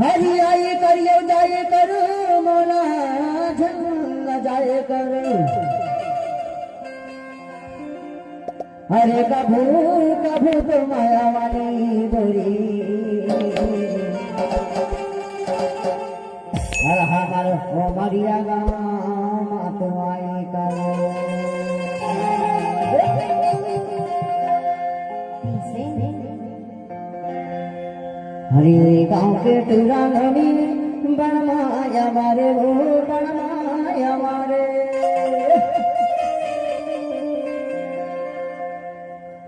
हरी आई करियो जाए कर मोना झल न जाए कर अरे कभू कभू तो माया वाली गोरी हर हमार ओ मरिया गाँव तो आई कर हरी गाँव के टूरा नदी बनमाया मारे वो बनमाया मारे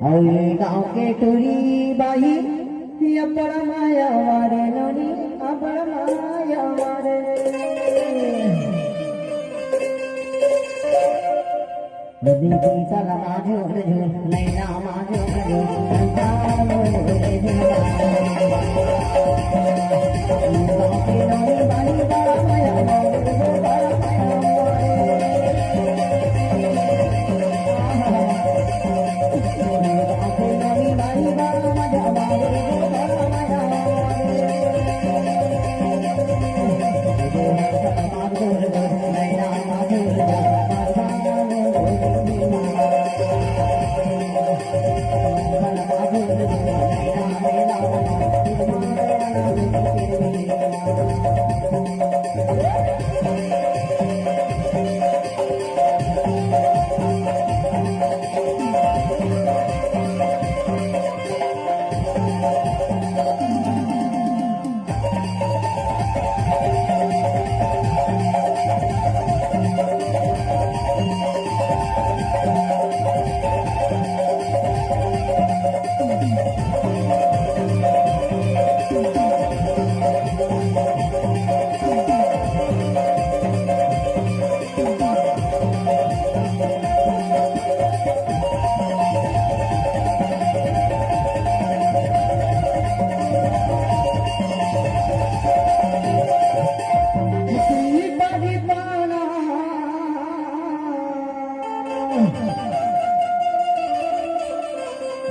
हरी गाँव के टूरी बाही ये बनमाया मारे नदी बनमाया मारे नदी की साला माधो नैना माधो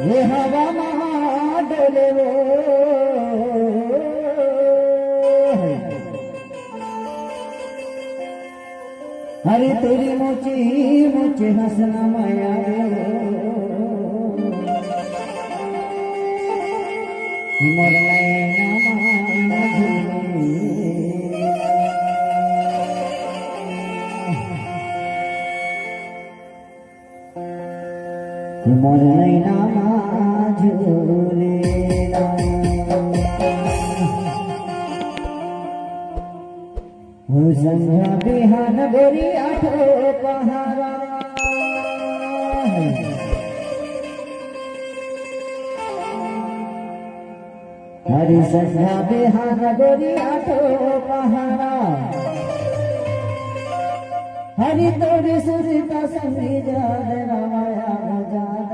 ये हवा डोले वो हरे तेरी मोची मोचे हंसना माया मोर मोर नैना झूले संध्या बिहान गोरी आठो पहारा हरी संध्या बिहान गोरी आठो पहारा हरि तोरे सुरता संगी जा रामाया जा